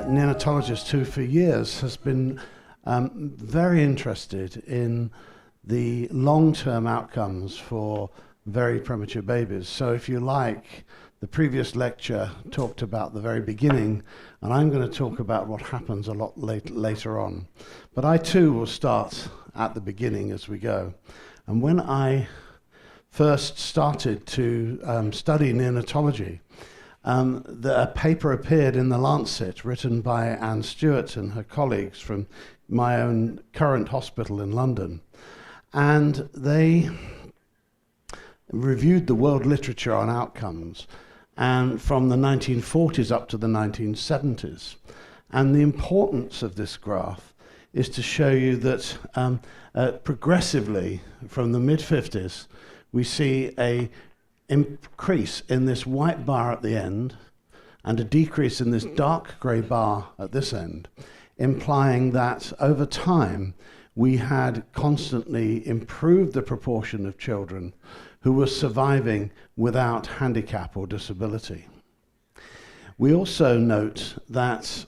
neonatologist who for years has been very interested in the long-term outcomes for very premature babies. So if you like, the previous lecture talked about the very beginning, and I'm going to talk about what happens a lot later on. But I too will start at the beginning as we go. And when I first started to study neonatology, a paper appeared in The Lancet written by Anne Stewart and her colleagues from my own current hospital in London. And they reviewed the world literature on outcomes, and from the 1940s up to the 1970s. And the importance of this graph is to show you that progressively from the mid-50s, we see a increase in this white bar at the end and a decrease in this dark grey bar at this end, implying that over time we had constantly improved the proportion of children who were surviving without handicap or disability. We also note that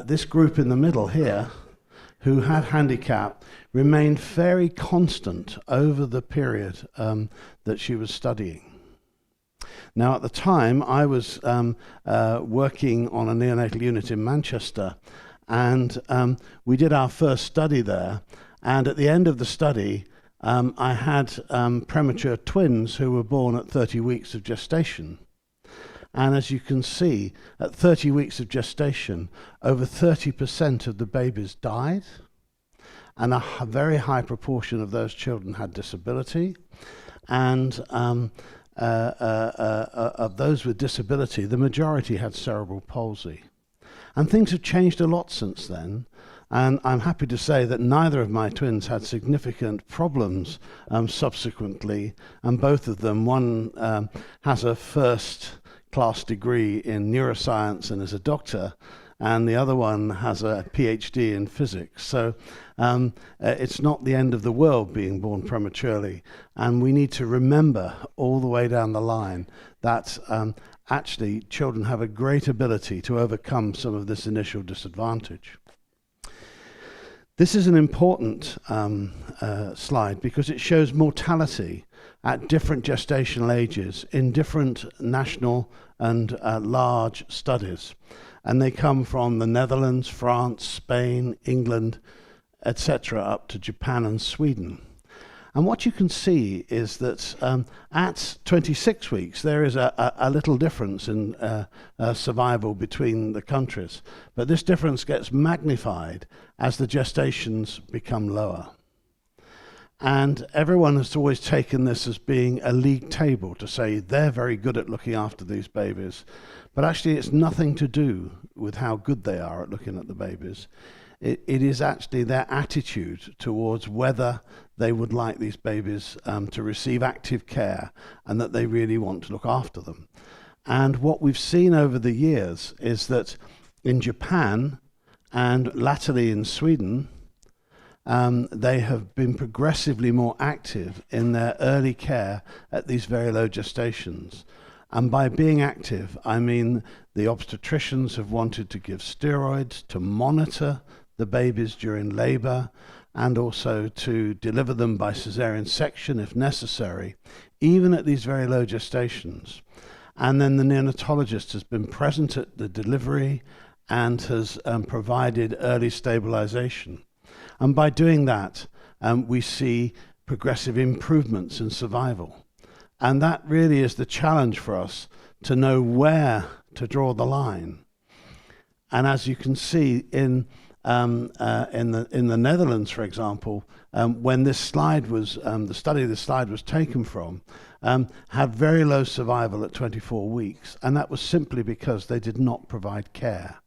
this group in the middle here, who had handicap, remained very constant over the period that she was studying. Now, at the time, I was working on a neonatal unit in Manchester, and we did our first study there, and at the end of the study, I had premature twins who were born at 30 weeks of gestation. And as you can see, at 30 weeks of gestation, over 30% of the babies died, and a very high proportion of those children had disability. And of those with disability, the majority had cerebral palsy. And things have changed a lot since then. And I'm happy to say that neither of my twins had significant problems subsequently, and both of them, one has a first-class degree in neuroscience and is a doctor, and the other one has a PhD in physics. So it's not the end of the world being born prematurely, and we need to remember all the way down the line that actually children have a great ability to overcome some of this initial disadvantage. This is an important slide because it shows mortality at different gestational ages in different national and large studies. And they come from the Netherlands, France, Spain, England, etc., up to Japan and Sweden. And what you can see is that at 26 weeks, there is a little difference in survival between the countries. But this difference gets magnified as the gestations become lower. And everyone has always taken this as being a league table to say they're very good at looking after these babies. But actually, it's nothing to do with how good they are at looking at the babies. It is actually their attitude towards whether they would like these babies to receive active care and that they really want to look after them. And what we've seen over the years is that in Japan and latterly in Sweden, they have been progressively more active in their early care at these very low gestations. And by being active, I mean the obstetricians have wanted to give steroids to monitor the babies during labor, and also to deliver them by cesarean section if necessary, even at these very low gestations. And then the neonatologist has been present at the delivery and has provided early stabilization. And by doing that, we see progressive improvements in survival. And that really is the challenge for us, to know where to draw the line. And as you can see in the Netherlands, for example, when this slide was, the study this slide was taken from, had very low survival at 24 weeks. And that was simply because they did not provide care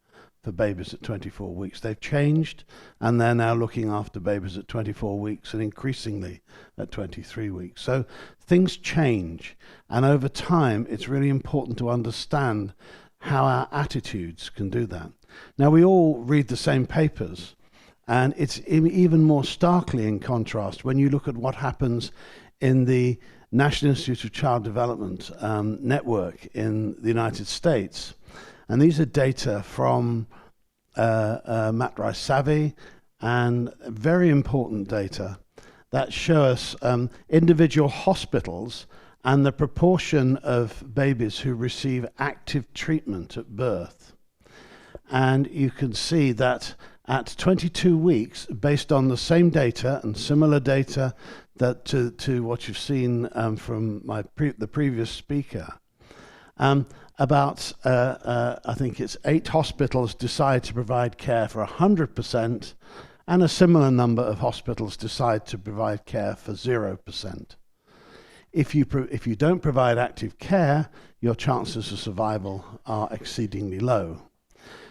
for babies at 24 weeks. They've changed, and they're now looking after babies at 24 weeks and increasingly at 23 weeks. So things change, and over time, it's really important to understand how our attitudes can do that. Now, we all read the same papers, and it's even more starkly in contrast when you look at what happens in the National Institute of Child Development network in the United States. And these are data from Matt Rice-Savvy, and very important data that show us individual hospitals and the proportion of babies who receive active treatment at birth. And you can see that at 22 weeks, based on the same data and similar data that to what you've seen from the previous speaker, I think it's 8 hospitals decide to provide care for 100%, and a similar number of hospitals decide to provide care for 0%. If you don't provide active care, your chances of survival are exceedingly low.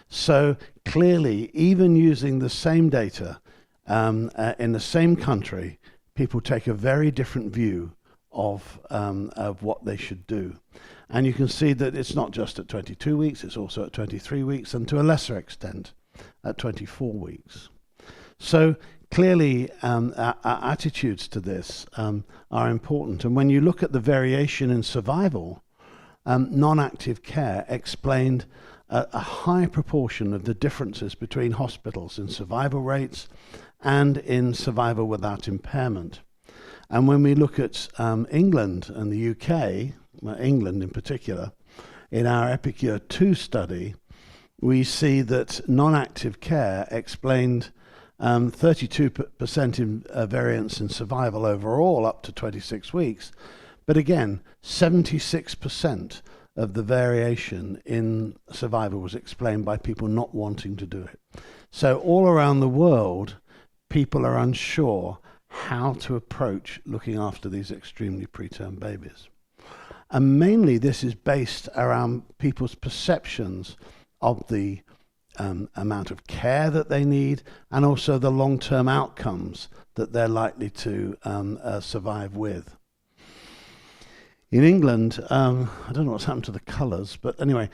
So clearly, even using the same data in the same country, people take a very different view of what they should do. And you can see that it's not just at 22 weeks, it's also at 23 weeks, and to a lesser extent at 24 weeks. So clearly, our attitudes to this are important. And when you look at the variation in survival, non-active care explained a high proportion of the differences between hospitals in survival rates and in survival without impairment. And when we look at England and the UK, well, England in particular, in our Epicure 2 study, we see that non-active care explained 32% in variance in survival overall up to 26 weeks. But again, 76% of the variation in survival was explained by people not wanting to do it. So all around the world, people are unsure how to approach looking after these extremely preterm babies. And mainly this is based around people's perceptions of the amount of care that they need, and also the long-term outcomes that they're likely to survive with. In England, I don't know what's happened to the colours, but anyway,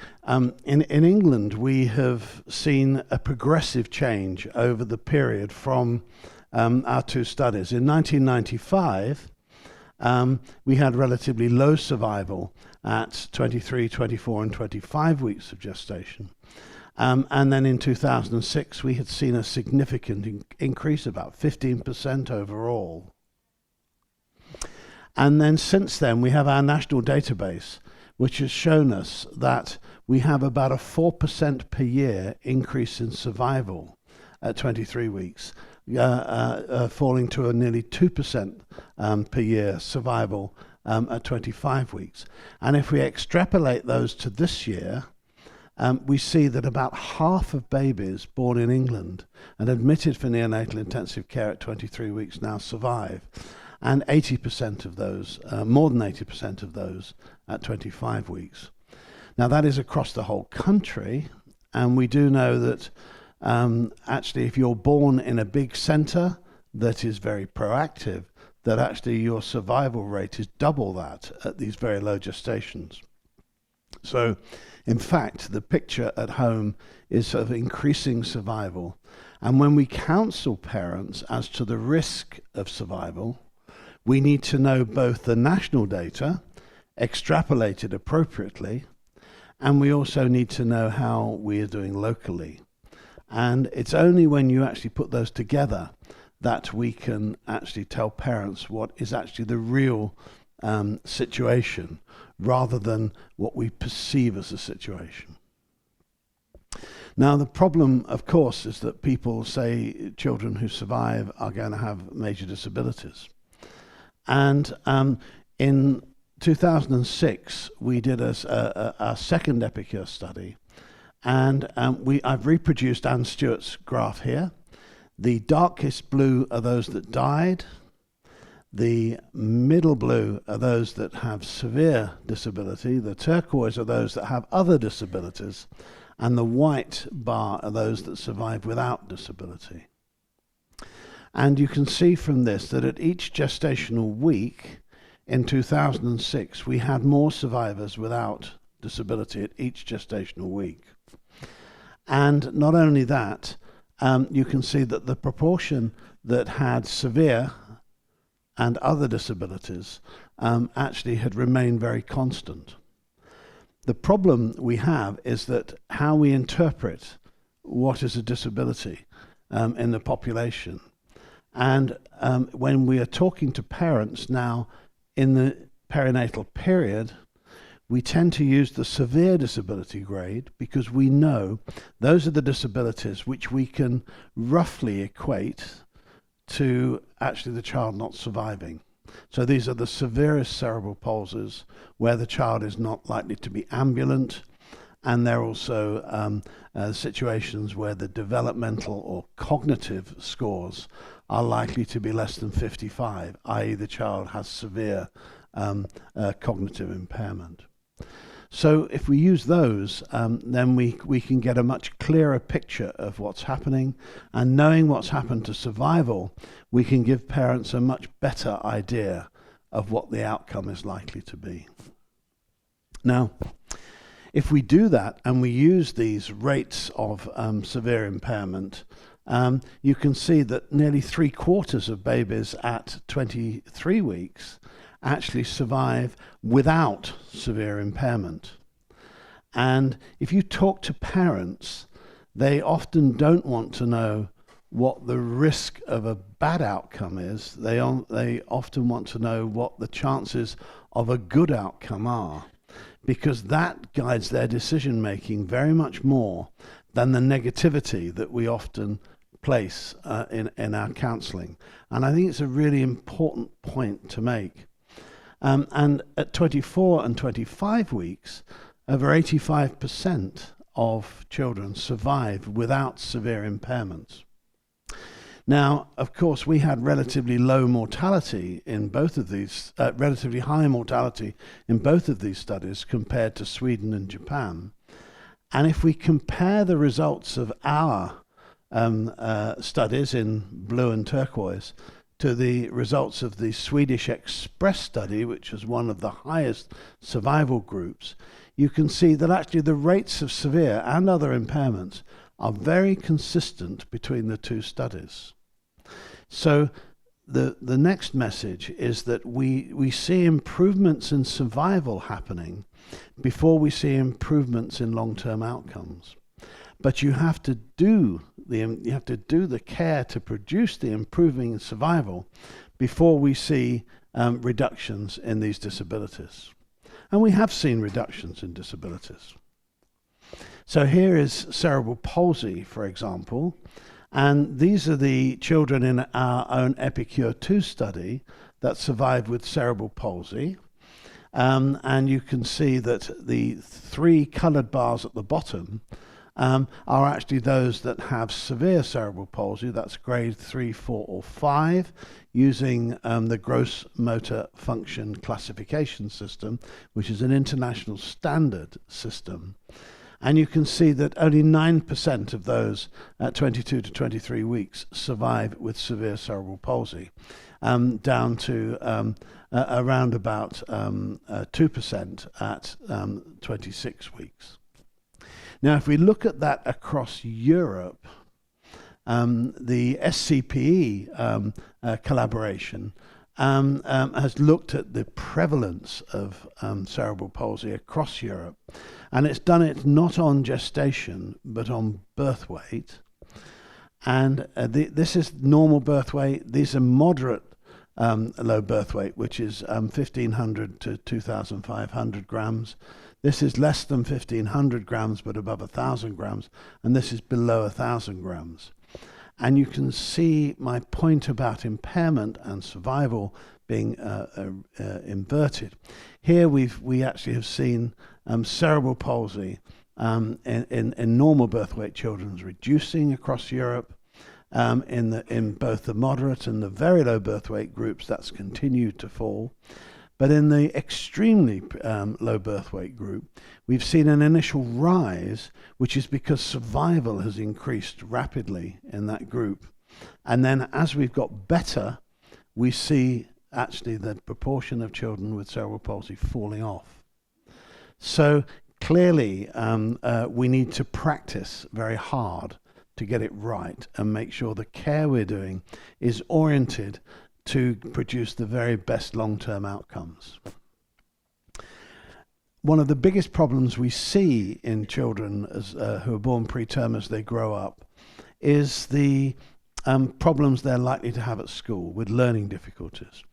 in England we have seen a progressive change over the period from our 2 studies. In 1995, we had relatively low survival at 23, 24 and 25 weeks of gestation. And then in 2006, we had seen a significant increase, about 15% overall. And then since then, we have our national database, which has shown us that we have about a 4% per year increase in survival at 23 weeks, falling to a nearly 2% per year survival at 25 weeks. And if we extrapolate those to this year, we see that about half of babies born in England and admitted for neonatal intensive care at 23 weeks now survive. And 80% of those, more than 80% of those at 25 weeks. Now that is across the whole country, and we do know that actually if you're born in a big centre that is very proactive, that actually your survival rate is double that at these very low gestations. So in fact, the picture at home is of increasing survival. And when we counsel parents as to the risk of survival, we need to know both the national data, extrapolated appropriately, and we also need to know how we are doing locally. And it's only when you actually put those together that we can actually tell parents what is actually the real situation, rather than what we perceive as a situation. Now, the problem, of course, is that people say children who survive are going to have major disabilities. And in 2006, we did our second Epicure study, and I've reproduced Anne Stewart's graph here. The darkest blue are those that died. The middle blue are those that have severe disability. The turquoise are those that have other disabilities. And the white bar are those that survive without disability. And you can see from this that at each gestational week in 2006, we had more survivors without disability at each gestational week. And not only that, you can see that the proportion that had severe and other disabilities actually had remained very constant. The problem we have is that how we interpret what is a disability in the population. And when we are talking to parents now in the perinatal period, we tend to use the severe disability grade because we know those are the disabilities which we can roughly equate to actually the child not surviving. So these are the severest cerebral palsies where the child is not likely to be ambulant, and there are also situations where the developmental or cognitive scores are likely to be less than 55, i.e. the child has severe cognitive impairment. So if we use those, then we can get a much clearer picture of what's happening, and knowing what's happened to survival, we can give parents a much better idea of what the outcome is likely to be. Now, if we do that and we use these rates of severe impairment, you can see that nearly 3/4 of babies at 23 weeks actually survive without severe impairment. And if you talk to parents, they often don't want to know what the risk of a bad outcome is. They often want to know what the chances of a good outcome are, because that guides their decision making very much more than the negativity that we often place in our counselling. And I think it's a really important point to make. And at 24 and 25 weeks, over 85% of children survive without severe impairments. Now, of course, we had relatively low mortality in both of these, relatively high mortality in both of these studies compared to Sweden and Japan. And if we compare the results of our studies in blue and turquoise to the results of the Swedish Express study, which was one of the highest survival groups, you can see that actually the rates of severe and other impairments are very consistent between the two studies. So the next message is that we see improvements in survival happening before we see improvements in long-term outcomes. But you have to do the care to produce the improving survival before we see reductions in these disabilities. And we have seen reductions in disabilities. So here is cerebral palsy, for example, and these are the children in our own Epicure 2 study that survived with cerebral palsy. And you can see that the 3 coloured bars at the bottom are actually those that have severe cerebral palsy. That's grade 3, 4, or 5, using the gross motor function classification system, which is an international standard system. And you can see that only 9% of those at 22 to 23 weeks survive with severe cerebral palsy, down to around about 2% at 26 weeks. Now, if we look at that across Europe, the SCPE collaboration has looked at the prevalence of cerebral palsy across Europe, and it's done it not on gestation but on birth weight. And this is normal birth weight. These are moderate low birth weight, which is 1,500 to 2,500 grams. This is less than 1,500 grams but above 1,000 grams, and this is below 1,000 grams. And you can see my point about impairment and survival being inverted. Here we actually have seen cerebral palsy in normal birth weight children reducing across Europe. In both the moderate and the very low birth weight groups, that's continued to fall. But in the extremely low birth weight group, we've seen an initial rise, which is because survival has increased rapidly in that group. And then as we've got better, we see actually the proportion of children with cerebral palsy falling off. So clearly, we need to practice very hard to get it right and make sure the care we're doing is oriented to produce the very best long-term outcomes. one of the biggest problems we see in children who are born preterm as they grow up is the problems they're likely to have at school with learning difficulties.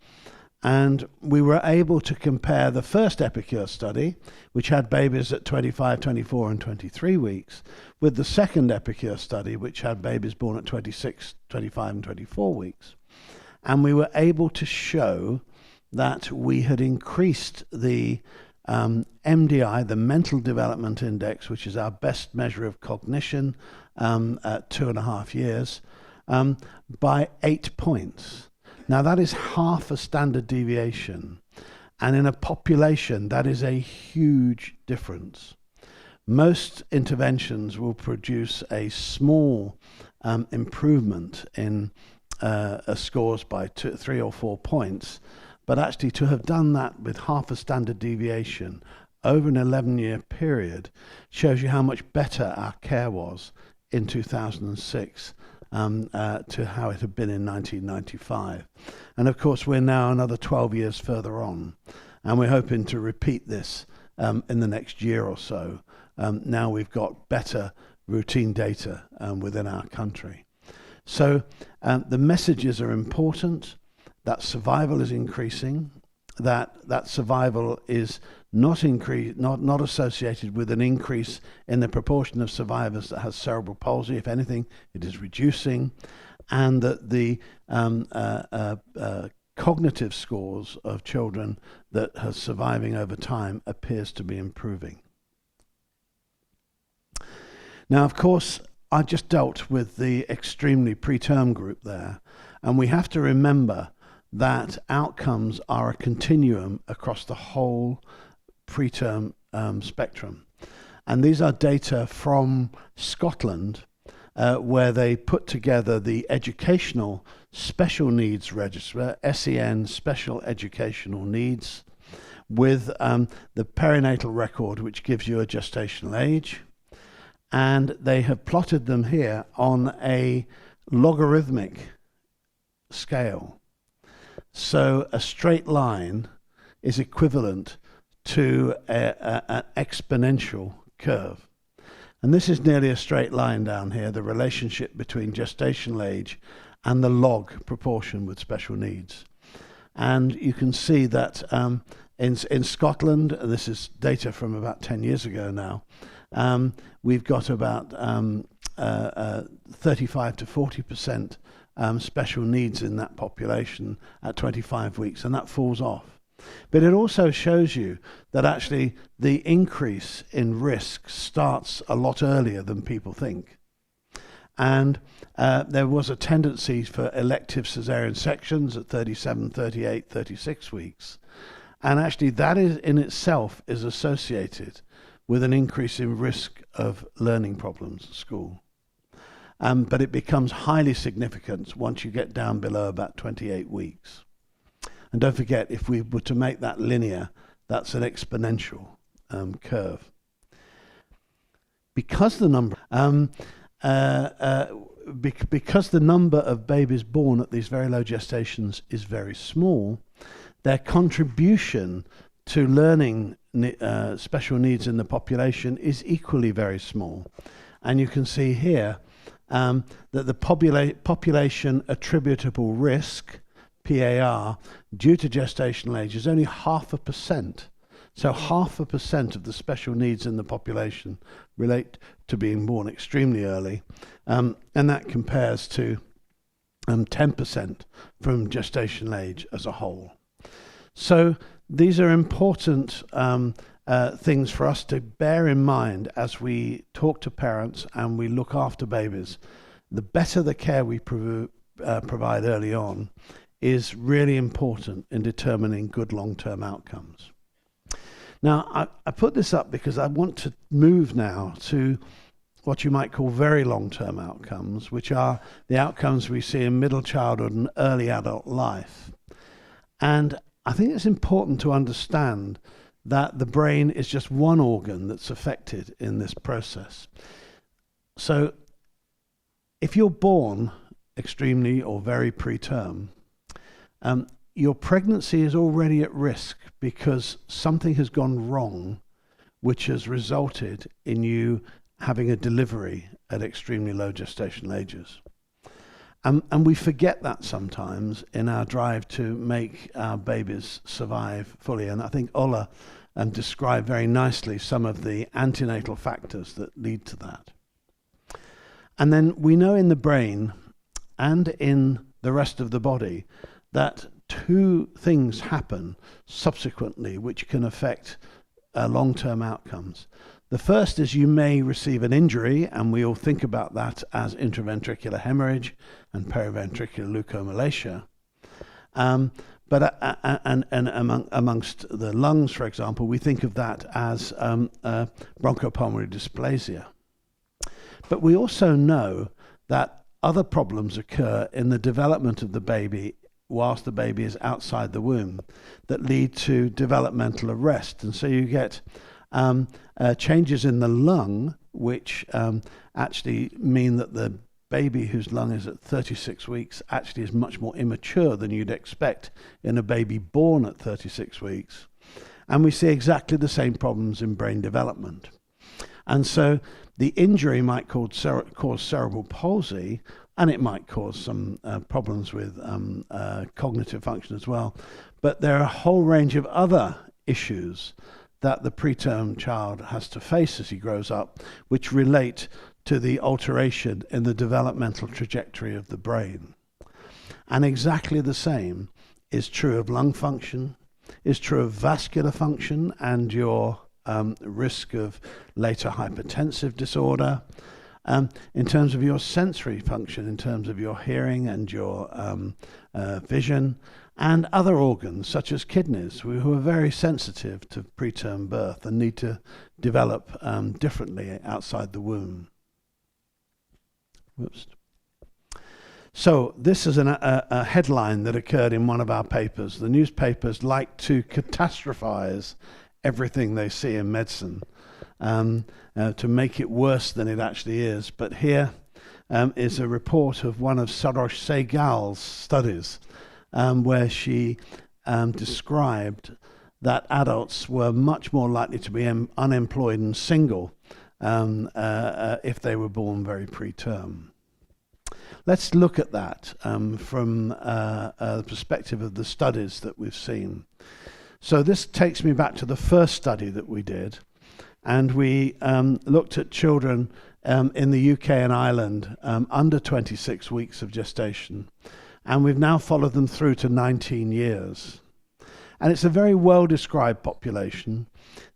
And we were able to compare the first Epicure study, which had babies at 25, 24 and 23 weeks, with the second Epicure study, which had babies born at 26, 25 and 24 weeks. And we were able to show that we had increased the MDI, the Mental Development Index, which is our best measure of cognition at 2.5 years, by 8 points. Now that is half a standard deviation, and in a population that is a huge difference. Most interventions will produce a small improvement in scores by 2, 3 or 4 points, but actually to have done that with half a standard deviation over an 11-year period shows you how much better our care was in 2006 to how it had been in 1995. And of course we're now another 12 years further on, and we're hoping to repeat this in the next year or so. Now we've got better routine data within our country. So the messages are important, that survival is increasing, that survival is not associated with an increase in the proportion of survivors that has cerebral palsy. If anything, it is reducing, and that the cognitive scores of children that are surviving over time appears to be improving. Now, of course, I just dealt with the extremely preterm group there, and we have to remember that outcomes are a continuum across the whole preterm spectrum. And these are data from Scotland, where they put together the Educational Special Needs Register, SEN Special Educational Needs, with the perinatal record, which gives you a gestational age. And they have plotted them here on a logarithmic scale. So a straight line is equivalent to an exponential curve. And this is nearly a straight line down here, the relationship between gestational age and the log proportion with special needs. And you can see that in Scotland, and this is data from about 10 years ago now, we've got about 35 to 40% special needs in that population at 25 weeks, and that falls off. But it also shows you that actually the increase in risk starts a lot earlier than people think. And there was a tendency for elective caesarean sections at 37, 38, 36 weeks. And actually that is in itself is associated with an increase in risk of learning problems at school. But it becomes highly significant once you get down below about 28 weeks. And don't forget, if we were to make that linear, that's an exponential curve. Because the number of babies born at these very low gestations is very small, their contribution to learning special needs in the population is equally very small. And you can see here that the population attributable risk, PAR, due to gestational age is only 0.5%. So 0.5% of the special needs in the population relate to being born extremely early, and that compares to 10% from gestational age as a whole. So these are important things for us to bear in mind as we talk to parents and we look after babies. The better the care we provide early on is really important in determining good long-term outcomes. Now, I put this up because I want to move now to what you might call very long-term outcomes, which are the outcomes we see in middle childhood and early adult life. And I think it's important to understand that the brain is just one organ that's affected in this process. So if you're born extremely or very preterm, your pregnancy is already at risk because something has gone wrong which has resulted in you having a delivery at extremely low gestational ages. And we forget that sometimes in our drive to make our babies survive fully. And I think Ola described very nicely some of the antenatal factors that lead to that. And then we know in the brain and in the rest of the body that two things happen subsequently which can affect long-term outcomes. The first is you may receive an injury, and we all think about that as intraventricular hemorrhage and periventricular leukomalacia. Amongst the lungs, for example, we think of that as bronchopulmonary dysplasia. But we also know that other problems occur in the development of the baby whilst the baby is outside the womb that lead to developmental arrest. And so you get changes in the lung, which actually mean that the baby whose lung is at 36 weeks actually is much more immature than you'd expect in a baby born at 36 weeks. And we see exactly the same problems in brain development. And so the injury might cause cerebral palsy, and it might cause some problems with cognitive function as well. But there are a whole range of other issues that the preterm child has to face as he grows up, which relate to the alteration in the developmental trajectory of the brain. And exactly the same is true of lung function, is true of vascular function and your risk of later hypertensive disorder. In terms of your sensory function, in terms of your hearing and your vision, and other organs such as kidneys, who are very sensitive to preterm birth and need to develop differently outside the womb. Whoops. So this is a headline that occurred in one of our papers. The newspapers like to catastrophize everything they see in medicine to make it worse than it actually is. But here is a report of one of Sarosh Sehgal's studies where she described that adults were much more likely to be unemployed and single if they were born very preterm. Let's look at that from the perspective of the studies that we've seen. So this takes me back to the first study that we did, and we looked at children in the UK and Ireland under 26 weeks of gestation, and we've now followed them through to 19 years. And it's a very well-described population.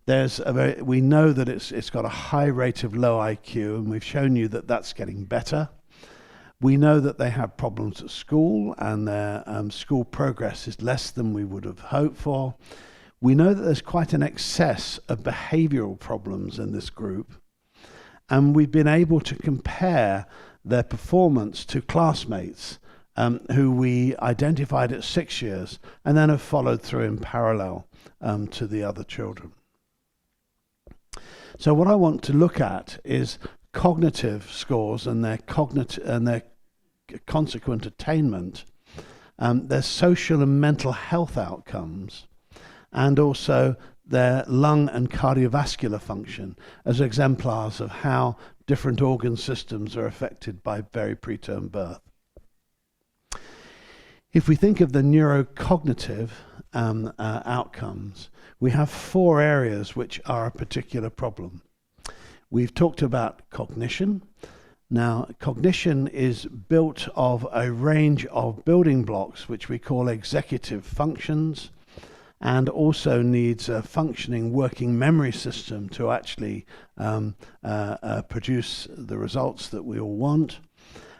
We know that it's got a high rate of low IQ, and we've shown you that that's getting better. We know that they have problems at school, and their school progress is less than we would have hoped for. We know that there's quite an excess of behavioural problems in this group, and we've been able to compare their performance to classmates who we identified at 6 years and then have followed through in parallel to the other children. So what I want to look at is cognitive scores and their consequent attainment, their social and mental health outcomes, and also their lung and cardiovascular function as exemplars of how different organ systems are affected by very preterm birth. If we think of the neurocognitive outcomes, we have 4 areas which are a particular problem. We've talked about cognition. Now, cognition is built of a range of building blocks which we call executive functions, and also needs a functioning working memory system to actually produce the results that we all want.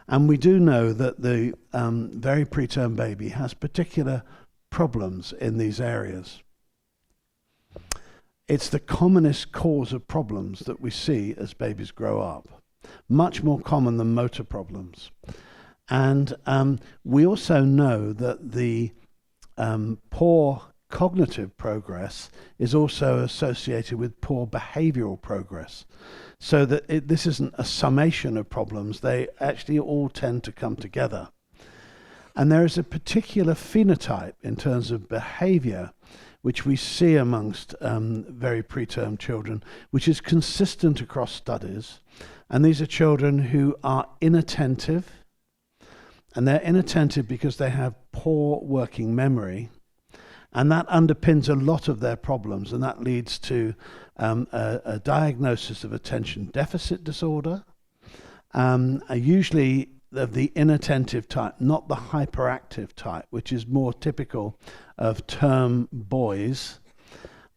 And we do know that the very preterm baby has particular problems in these areas. It's the commonest cause of problems that we see as babies grow up, much more common than motor problems. And we also know that the poor cognitive progress is also associated with poor behavioral progress. So that this isn't a summation of problems, they actually all tend to come together. And there is a particular phenotype in terms of behavior which we see amongst very preterm children, which is consistent across studies. And these are children who are inattentive, and they're inattentive because they have poor working memory, and that underpins a lot of their problems, and that leads to a diagnosis of attention deficit disorder, usually of the inattentive type, not the hyperactive type, which is more typical of term boys.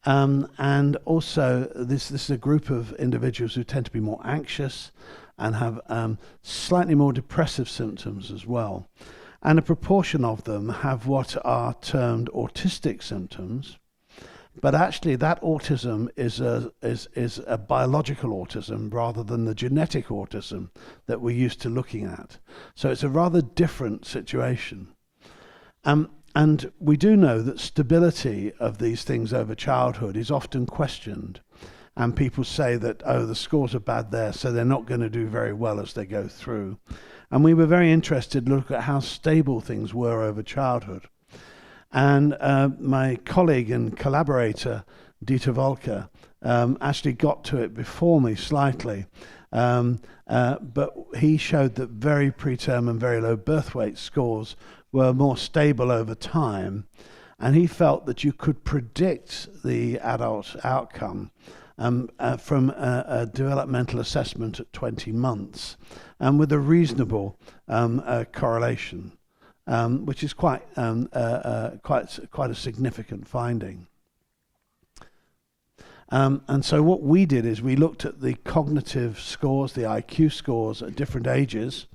And also, this is a group of individuals who tend to be more anxious and have slightly more depressive symptoms as well. And a proportion of them have what are termed autistic symptoms. But actually, that autism is a biological autism rather than the genetic autism that we're used to looking at. So it's a rather different situation. And we do know that stability of these things over childhood is often questioned. And people say that, oh, the scores are bad there, so they're not going to do very well as they go through. And we were very interested to look at how stable things were over childhood. And my colleague and collaborator, Dieter Volker, actually got to it before me slightly. But he showed that very preterm and very low birth weight scores were more stable over time. And he felt that you could predict the adult outcome from a developmental assessment at 20 months, with a reasonable correlation. Which is quite a significant finding. And so what we did is we looked at the cognitive scores, the IQ scores at different ages.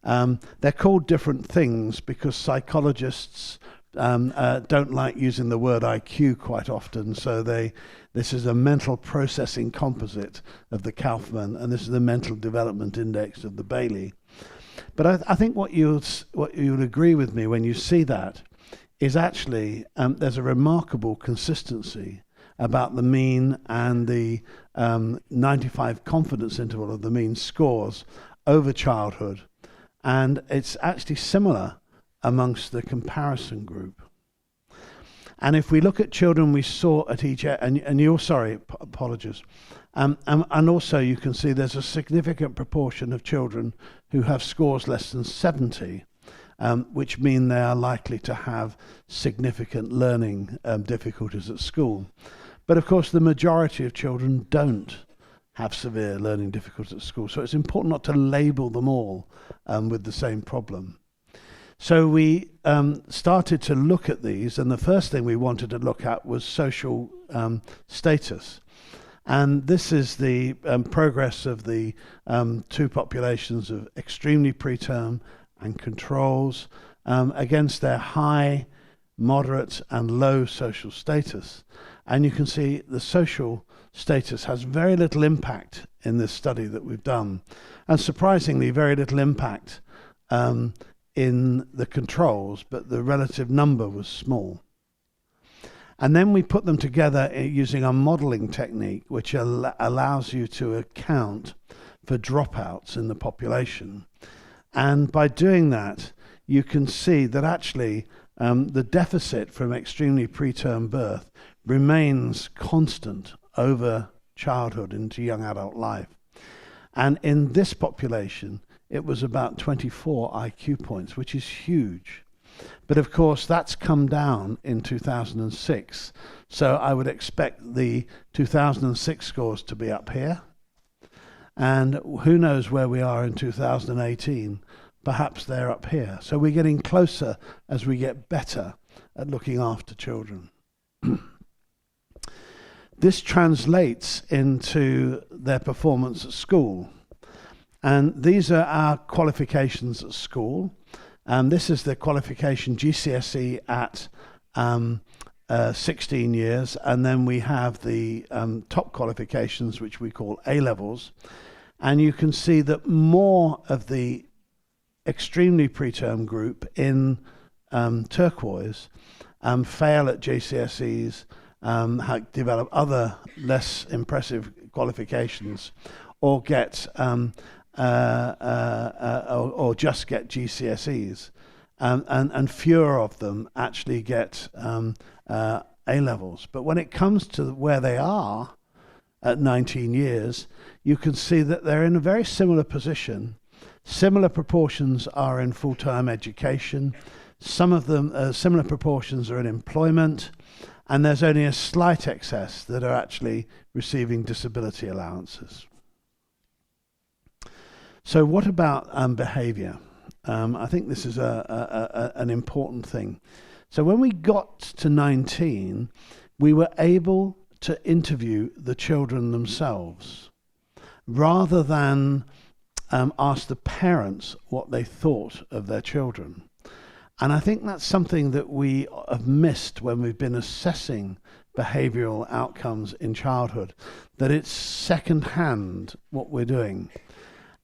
They're called different things because psychologists don't like using the word IQ quite often. So this is a mental processing composite of the Kaufman, and this is the mental development index of the Bailey. But I think what you'll agree with me when you see that is actually there's a remarkable consistency about the mean and the 95 confidence interval of the mean scores over childhood. And it's actually similar amongst the comparison group. And if we look at children we saw at each, apologies. And also you can see there's a significant proportion of children who have scores less than 70, which mean they are likely to have significant learning difficulties at school. But of course the majority of children don't have severe learning difficulties at school, so it's important not to label them all with the same problem. So we started to look at these, and the first thing we wanted to look at was social status. And this is the progress of the two populations of extremely preterm and controls against their high, moderate, and low social status. And you can see the social status has very little impact in this study that we've done. And surprisingly, very little impact in the controls, but the relative number was small. And then we put them together using a modeling technique, which allows you to account for dropouts in the population. And by doing that, you can see that actually the deficit from extremely preterm birth remains constant over childhood into young adult life. And in this population, it was about 24 IQ points, which is huge. But of course, that's come down in 2006. So I would expect the 2006 scores to be up here. And who knows where we are in 2018? Perhaps they're up here. So we're getting closer as we get better at looking after children. This translates into their performance at school. And these are our qualifications at school. This is the qualification GCSE at 16 years. And then we have the top qualifications, which we call A-levels. And you can see that more of the extremely preterm group in turquoise fail at GCSEs, develop other less impressive qualifications, or get or just get GCSEs, and fewer of them actually get A-levels. But when it comes to where they are at 19 years, you can see that they're in a very similar position. Similar proportions are in full-time education. Some of them, similar proportions are in employment, and there's only a slight excess that are actually receiving disability allowances. So what about behaviour? I think this is an important thing. So when we got to 19, we were able to interview the children themselves, rather than ask the parents what they thought of their children. And I think that's something that we have missed when we've been assessing behavioural outcomes in childhood, that it's second-hand what we're doing.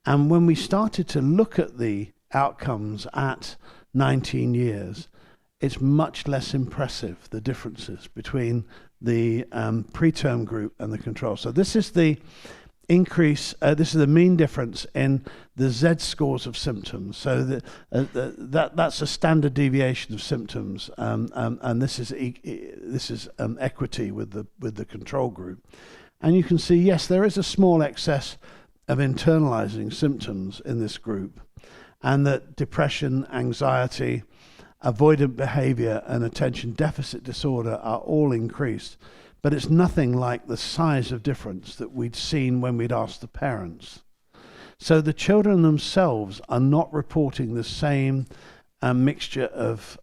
And when we started to look at the outcomes at 19 years, it's much less impressive, the differences between the preterm group and the control. So this is the increase, this is the mean difference in the Z scores of symptoms. So that's a standard deviation of symptoms, and this is equity with the control group. And you can see, yes, there is a small excess of internalizing symptoms in this group, and that depression, anxiety, avoidant behavior, and attention deficit disorder are all increased. But it's nothing like the size of difference that we'd seen when we'd asked the parents. So the children themselves are not reporting the same mixture of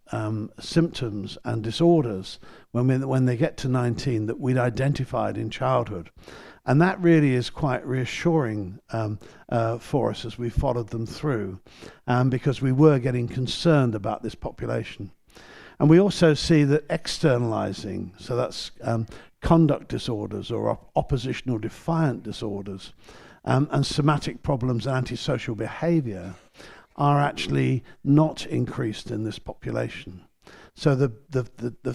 symptoms and disorders when they get to 19 that we'd identified in childhood. And that really is quite reassuring for us as we followed them through, because we were getting concerned about this population. And we also see that externalizing, so that's conduct disorders or oppositional defiant disorders, and somatic problems and antisocial behavior are actually not increased in this population. So the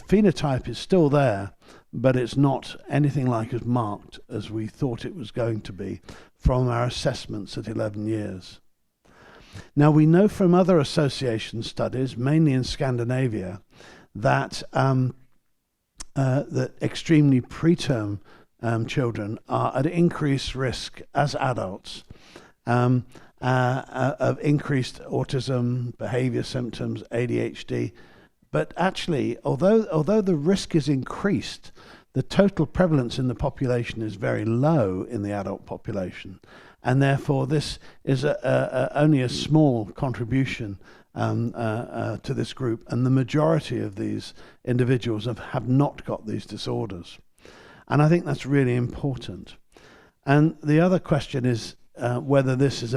phenotype is still there, but it's not anything like as marked as we thought it was going to be from our assessments at 11 years. Now, we know from other association studies, mainly in Scandinavia, that that extremely preterm children are at increased risk as adults of increased autism, behavior symptoms, ADHD. But actually, although the risk is increased, the total prevalence in the population is very low in the adult population, and therefore this is only a small contribution to this group, and the majority of these individuals have not got these disorders. And I think that's really important. And the other question is whether this is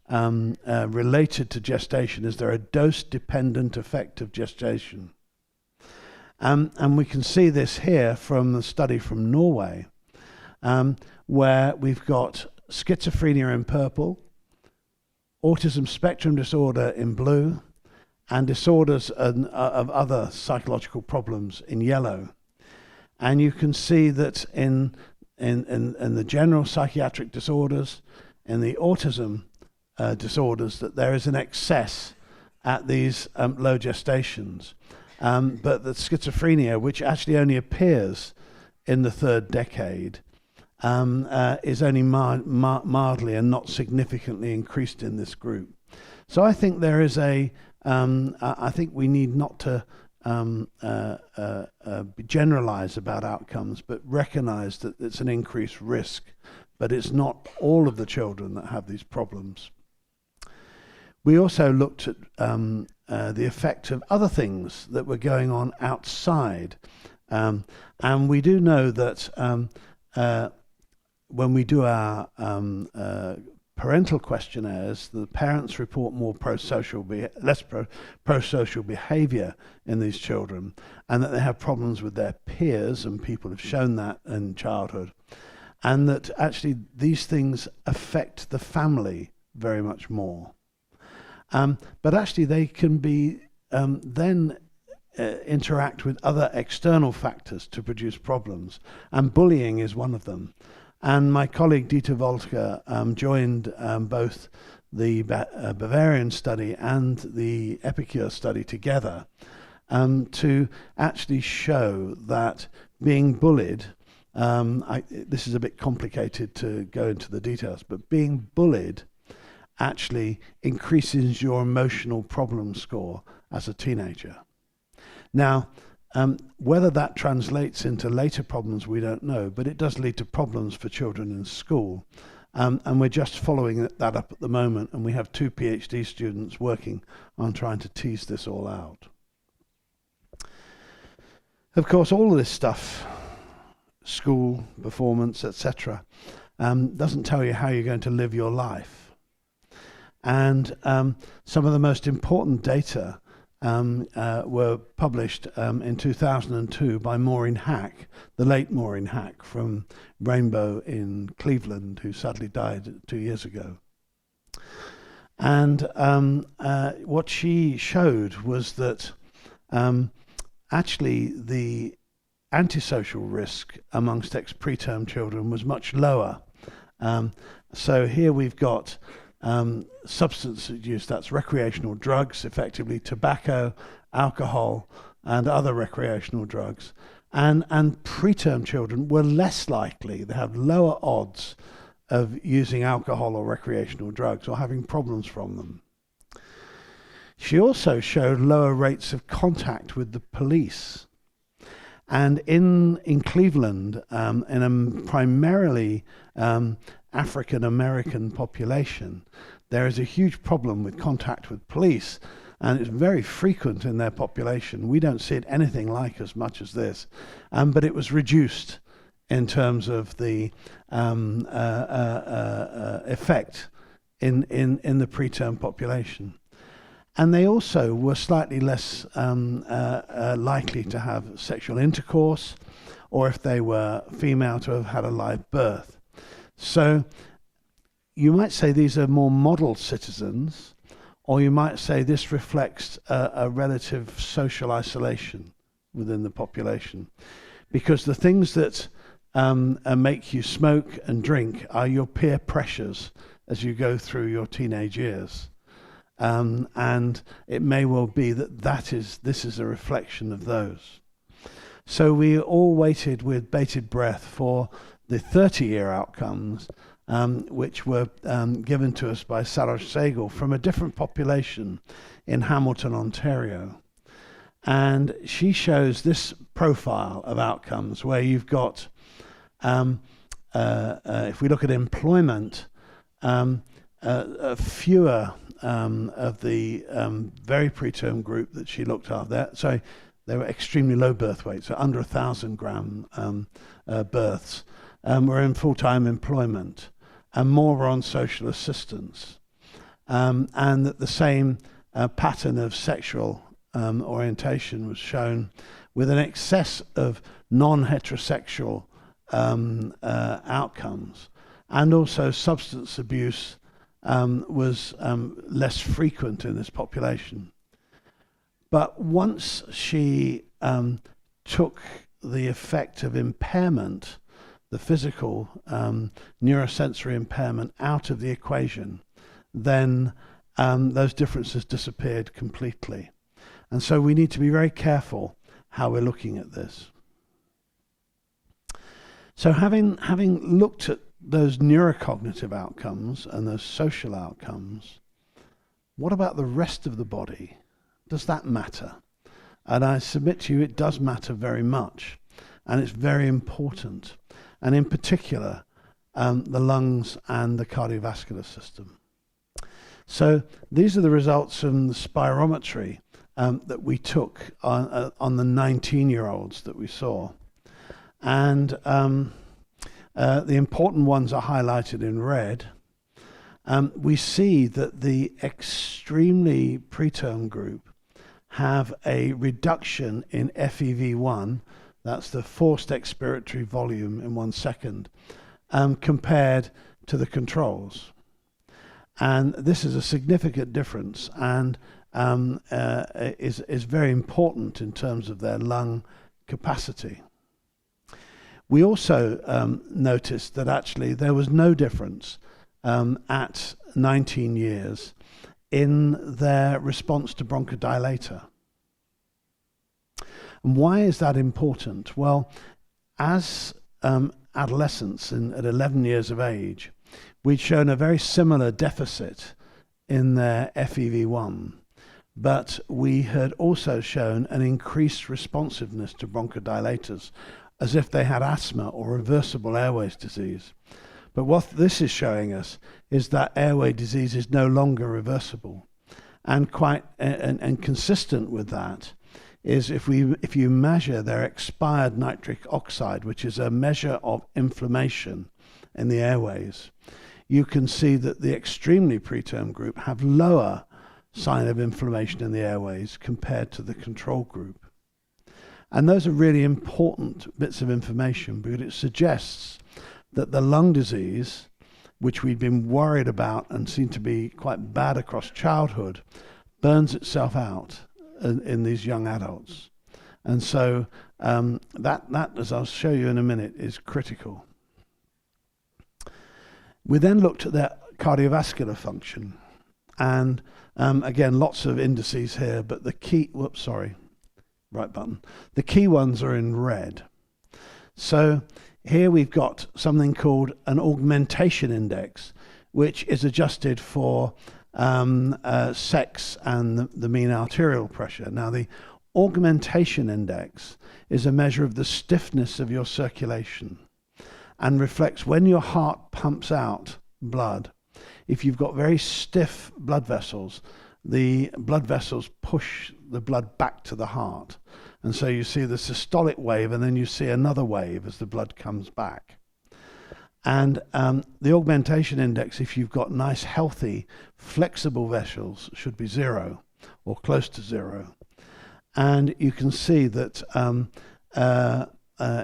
related to gestation. Is there a dose-dependent effect of gestation? And we can see this here from the study from Norway, where we've got schizophrenia in purple, autism spectrum disorder in blue, and disorders of other psychological problems in yellow. And you can see that in the general psychiatric disorders, in the autism disorders, that there is an excess at these low gestations. But the schizophrenia, which actually only appears in the third decade, is only mildly and not significantly increased in this group. So I think there is I think we need not to generalize about outcomes, but recognize that it's an increased risk, but it's not all of the children that have these problems. We also looked at the effect of other things that were going on outside. And we do know that when we do our parental questionnaires, the parents report more less pro-social behavior in these children, and that they have problems with their peers, and people have shown that in childhood, and that actually these things affect the family very much more. But actually they can be then interact with other external factors to produce problems, and bullying is one of them. And my colleague Dieter Woltke joined both the Bavarian study and the Epicure study together, to actually show that being bullied, this is a bit complicated to go into the details, but being bullied actually increases your emotional problem score as a teenager. Now, whether that translates into later problems, we don't know, but it does lead to problems for children in school. And we're just following that up at the moment, and we have 2 PhD students working on trying to tease this all out. Of course, all of this stuff, school, performance, etc., doesn't tell you how you're going to live your life. And some of the most important data were published in 2002 by Maureen Hack, the late Maureen Hack from Rainbow in Cleveland, who sadly died 2 years ago. And what she showed was that actually the antisocial risk amongst ex-preterm children was much lower. So here we've got substance use, that's recreational drugs, effectively tobacco, alcohol, and other recreational drugs. And preterm children were less likely, they have lower odds of using alcohol or recreational drugs or having problems from them. She also showed lower rates of contact with the police. And in Cleveland, in a primarily African American population, there is a huge problem with contact with police, and it's very frequent in their population. We don't see it anything like as much as this, but it was reduced in terms of the effect in the preterm population. And they also were slightly less likely to have sexual intercourse, or if they were female, to have had a live birth. So you might say these are more model citizens, or you might say this reflects a relative social isolation within the population. Because the things that make you smoke and drink are your peer pressures as you go through your teenage years. And it may well be that this is a reflection of those. So we all waited with bated breath for the 30-year outcomes, which were given to us by Saroj Sehgal from a different population in Hamilton, Ontario. And she shows this profile of outcomes where you've got, if we look at employment, fewer of the very preterm group that she looked after. So they were extremely low birth weights, so under 1,000 gram births, were in full-time employment, and more were on social assistance. And that the same pattern of sexual orientation was shown, with an excess of non-heterosexual outcomes, and also substance abuse was less frequent in this population. But once she took the effect of impairment, the physical neurosensory impairment, out of the equation, then those differences disappeared completely. And so we need to be very careful how we're looking at this. So having looked at those neurocognitive outcomes and those social outcomes, what about the rest of the body? Does that matter? And I submit to you it does matter very much, and it's very important. And in particular, the lungs and the cardiovascular system. So these are the results from the spirometry that we took on the 19-year-olds that we saw. And the important ones are highlighted in red. We see that the extremely preterm group have a reduction in FEV1, that's the forced expiratory volume in 1 second, compared to the controls. And this is a significant difference, and is very important in terms of their lung capacity. We also noticed that actually there was no difference at 19 years in their response to bronchodilator. And why is that important? Well, as adolescents at 11 years of age, we'd shown a very similar deficit in their FEV1, but we had also shown an increased responsiveness to bronchodilators, as if they had asthma or reversible airways disease. But what this is showing us is that airway disease is no longer reversible. And quite and consistent with that is if you measure their expired nitric oxide, which is a measure of inflammation in the airways, you can see that the extremely preterm group have lower sign of inflammation in the airways compared to the control group. And those are really important bits of information, because it suggests that the lung disease, which we've been worried about and seemed to be quite bad across childhood, burns itself out in these young adults. And so that, as I'll show you in a minute, is critical. We then looked at their cardiovascular function. And again, lots of indices here, but the key, right button. The key ones are in red. So here we've got something called an Augmentation Index, which is adjusted for sex and the mean arterial pressure. Now, the Augmentation Index is a measure of the stiffness of your circulation and reflects when your heart pumps out blood. If you've got very stiff blood vessels, the blood vessels push the blood back to the heart. And so you see the systolic wave, and then you see another wave as the blood comes back. And the Augmentation Index, if you've got nice, healthy, flexible vessels, should be 0 or close to 0. And you can see that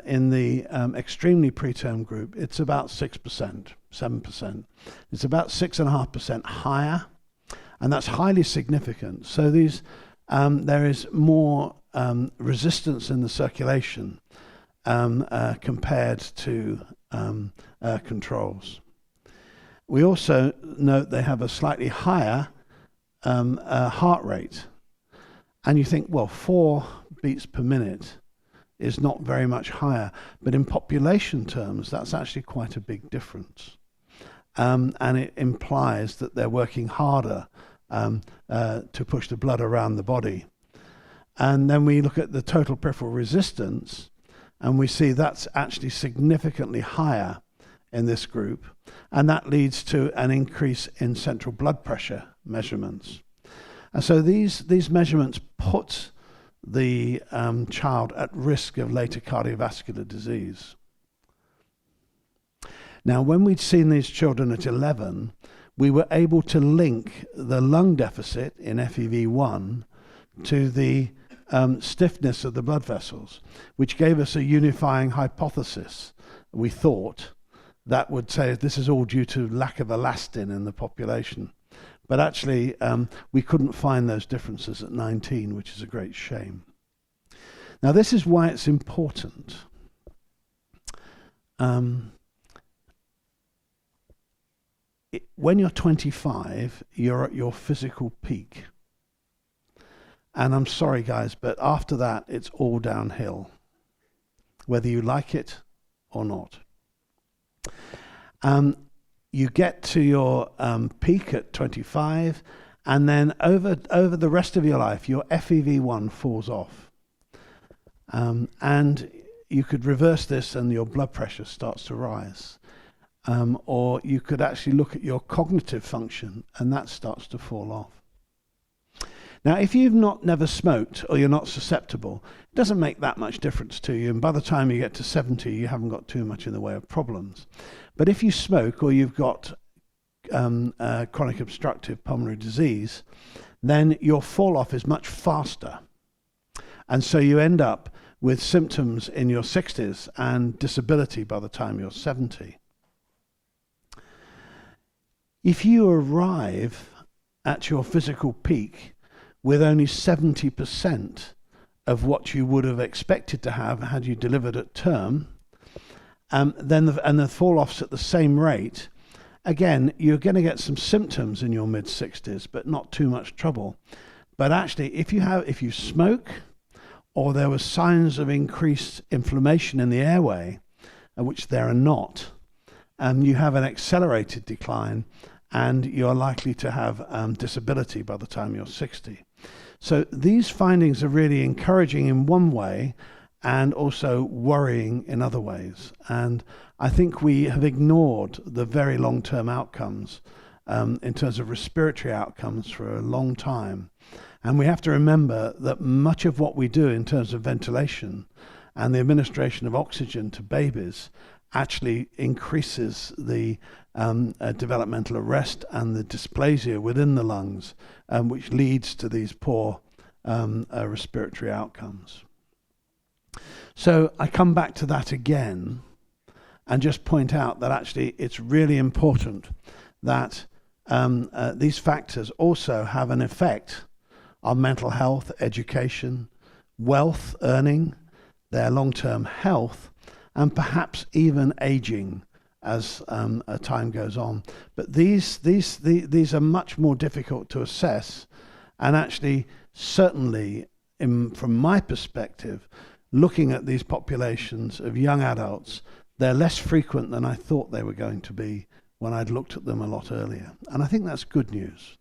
in the extremely preterm group, it's about 6%, 7%. It's about 6.5% higher, and that's highly significant. So these, there is more resistance in the circulation compared to controls. We also note they have a slightly higher heart rate. And you think, well, 4 beats per minute is not very much higher. But in population terms, that's actually quite a big difference. And it implies that they're working harder to push the blood around the body. And then we look at the total peripheral resistance, and we see that's actually significantly higher in this group. And that leads to an increase in central blood pressure measurements. And so these measurements put the child at risk of later cardiovascular disease. Now, when we'd seen these children at 11, we were able to link the lung deficit in FEV1 to the stiffness of the blood vessels, which gave us a unifying hypothesis, we thought, that would say this is all due to lack of elastin in the population. But actually, we couldn't find those differences at 19, which is a great shame. Now, this is why it's important. When you're 25, you're at your physical peak. And I'm sorry, guys, but after that, it's all downhill, whether you like it or not. You get to your peak at 25, and then over the rest of your life, your FEV1 falls off. And you could reverse this and your blood pressure starts to rise. Or you could actually look at your cognitive function, and that starts to fall off. Now, if you've never smoked or you're not susceptible, it doesn't make that much difference to you. And by the time you get to 70, you haven't got too much in the way of problems. But if you smoke or you've got chronic obstructive pulmonary disease, then your fall off is much faster. And so you end up with symptoms in your 60s and disability by the time you're 70. If you arrive at your physical peak with only 70% of what you would have expected to have had you delivered at term, then the fall-off's at the same rate, again, you're going to get some symptoms in your mid-60s, but not too much trouble. But actually, if you smoke, or there were signs of increased inflammation in the airway, which there are not, you have an accelerated decline, and you're likely to have disability by the time you're 60. So these findings are really encouraging in one way and also worrying in other ways. And I think we have ignored the very long-term outcomes in terms of respiratory outcomes for a long time. And we have to remember that much of what we do in terms of ventilation and the administration of oxygen to babies actually increases the developmental arrest and the dysplasia within the lungs, which leads to these poor respiratory outcomes. So I come back to that again and just point out that actually it's really important that these factors also have an effect on mental health, education, wealth, earning, their long-term health, and perhaps even aging as time goes on. But these are much more difficult to assess, and actually, certainly, from my perspective, looking at these populations of young adults, they're less frequent than I thought they were going to be when I'd looked at them a lot earlier. And I think that's good news.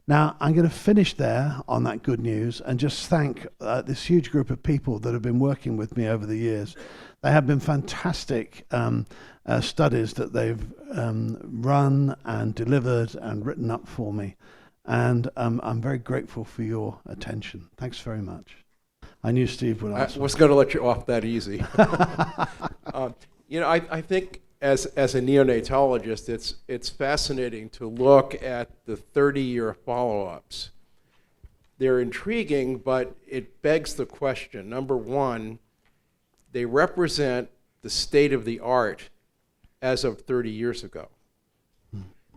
Now, I'm going to finish there on that good news and just thank this huge group of people that have been working with me over the years. They have been fantastic studies that they've run and delivered and written up for me. And I'm very grateful for your attention. Thanks very much. I knew Steve would ask. I was going to let you off that easy. I think as a neonatologist, it's fascinating to look at the 30-year follow-ups. They're intriguing, but it begs the question. Number one, they represent the state of the art as of 30 years ago.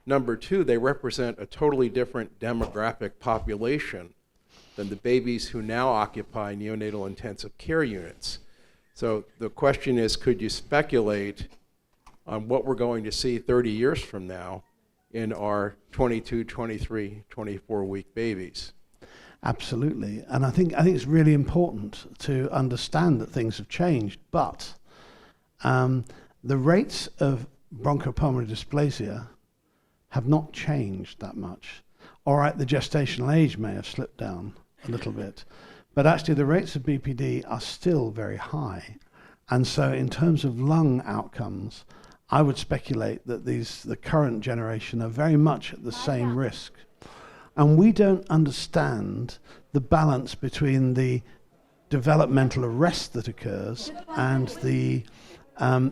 Number two, they represent a totally different demographic population than the babies who now occupy neonatal intensive care units. So the question is, could you speculate on what we're going to see 30 years from now in our 22, 23, 24-week babies? Absolutely. And I think it's really important to understand that things have changed, but the rates of bronchopulmonary dysplasia have not changed that much. All right, the gestational age may have slipped down a little bit, but actually the rates of BPD are still very high. And so in terms of lung outcomes, I would speculate that the current generation are very much at the same risk. And we don't understand the balance between the developmental arrest that occurs and the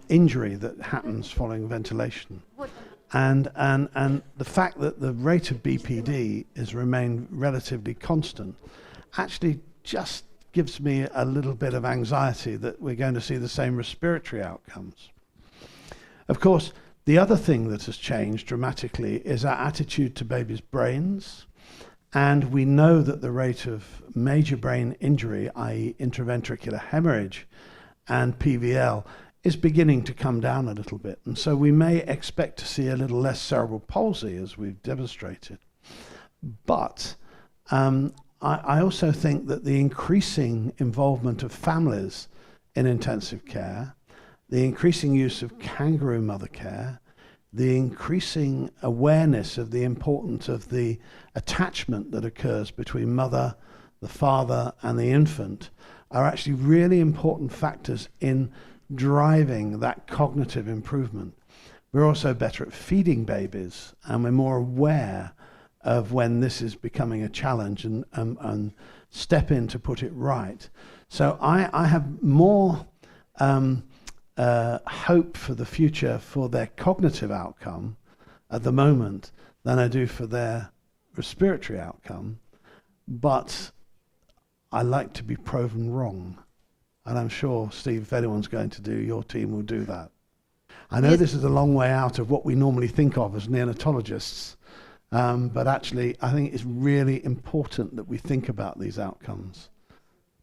injury that happens following ventilation. And the fact that the rate of BPD has remained relatively constant actually just gives me a little bit of anxiety that we're going to see the same respiratory outcomes. Of course, the other thing that has changed dramatically is our attitude to babies' brains. And we know that the rate of major brain injury, i.e. intraventricular hemorrhage and PVL, is beginning to come down a little bit. And so we may expect to see a little less cerebral palsy, as we've demonstrated. But I also think that the increasing involvement of families in intensive care, the increasing use of kangaroo mother care, the increasing awareness of the importance of the attachment that occurs between mother, the father, and the infant are actually really important factors in driving that cognitive improvement. We're also better at feeding babies, and we're more aware of when this is becoming a challenge and step in to put it right. So I have more hope for the future for their cognitive outcome at the moment than I do for their respiratory outcome, but I like to be proven wrong. And I'm sure, Steve, if anyone's going to do, your team will do that. I know this is a long way out of what we normally think of as neonatologists, but actually I think it's really important that we think about these outcomes.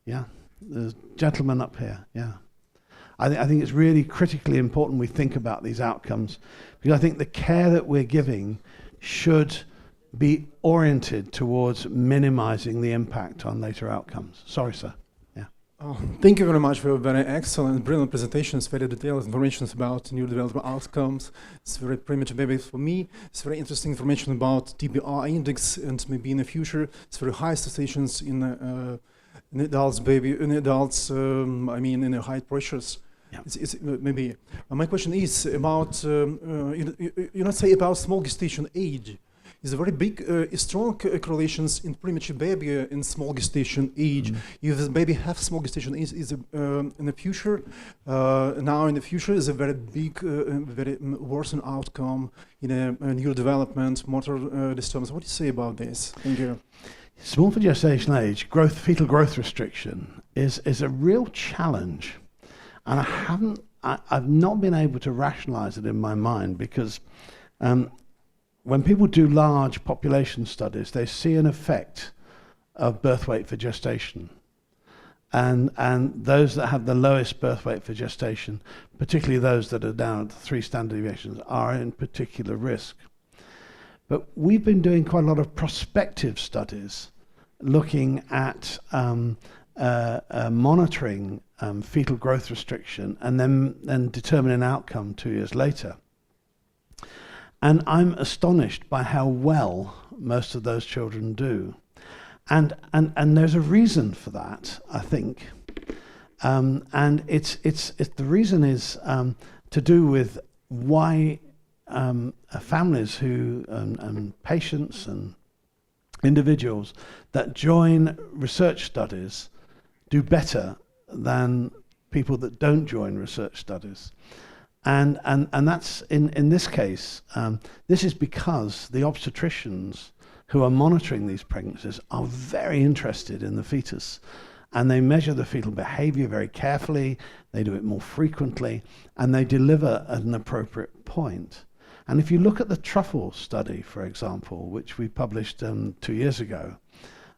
Yeah, there's a gentleman up here, yeah. I think it's really critically important we think about these outcomes, because I think the care that we're giving should be oriented towards minimizing the impact on later outcomes. Sorry, sir. Thank you very much for a very excellent, brilliant presentations, very detailed information about neurodevelopmental outcomes. It's very primitive maybe for me. It's very interesting information about TBR index, and maybe in the future it's very high associations in adults, in the high pressures. Yeah. It's maybe. My question is about, let's say about small gestation age. Is a very big, strong correlations in premature baby in small gestation age. If the baby have small gestation age, is in the future, now in the future is a very big, very worsened outcome in neurodevelopment, motor disturbance. What do you say about this? Thank you. Small for gestational age, fetal growth restriction is a real challenge, and I've not been able to rationalize it in my mind because. When people do large population studies, they see an effect of birth weight for gestation. And those that have the lowest birth weight for gestation, particularly those that are down at the 3 standard deviations, are in particular risk. But we've been doing quite a lot of prospective studies looking at monitoring fetal growth restriction and then determining outcome 2 years later. And I'm astonished by how well most of those children do. And there's a reason for that, I think. And it's the reason is to do with why families who, and patients and individuals that join research studies do better than people that don't join research studies. And that's, in this case, this is because the obstetricians who are monitoring these pregnancies are very interested in the fetus. And they measure the fetal behavior very carefully, they do it more frequently, and they deliver at an appropriate point. And if you look at the truffle study, for example, which we published 2 years ago,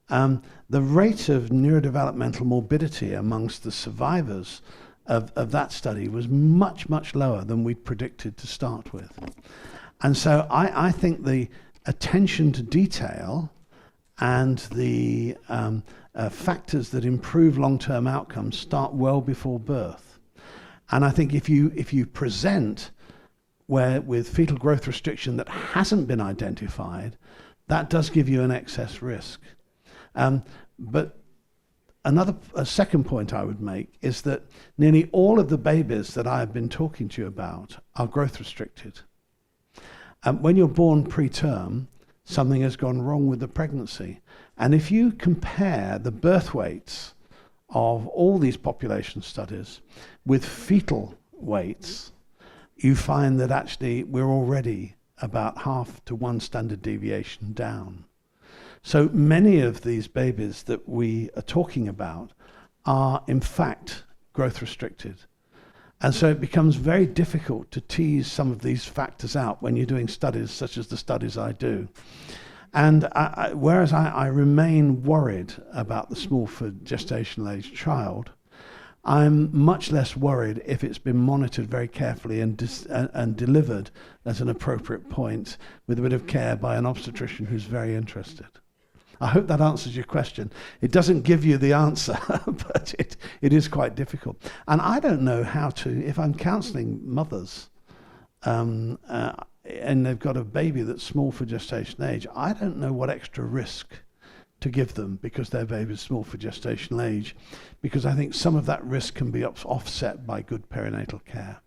the rate of neurodevelopmental morbidity amongst the survivors of that study was much, much lower than we'd predicted to start with. And so I think the attention to detail and the factors that improve long-term outcomes start well before birth. And I think if you present with fetal growth restriction that hasn't been identified, that does give you an excess risk. But a second point I would make is that nearly all of the babies that I have been talking to you about are growth restricted. When you're born preterm, something has gone wrong with the pregnancy. And if you compare the birth weights of all these population studies with fetal weights, you find that actually we're already about 0.5 to 1 standard deviation down. So many of these babies that we are talking about are in fact growth restricted. And so it becomes very difficult to tease some of these factors out when you're doing studies such as the studies I do. And whereas I remain worried about the small for gestational age child, I'm much less worried if it's been monitored very carefully and delivered at an appropriate point with a bit of care by an obstetrician who's very interested. I hope that answers your question. It doesn't give you the answer, but it is quite difficult. And I don't know how to, if I'm counselling mothers and they've got a baby that's small for gestational age, I don't know what extra risk to give them because their baby's small for gestational age, because I think some of that risk can be offset by good perinatal care.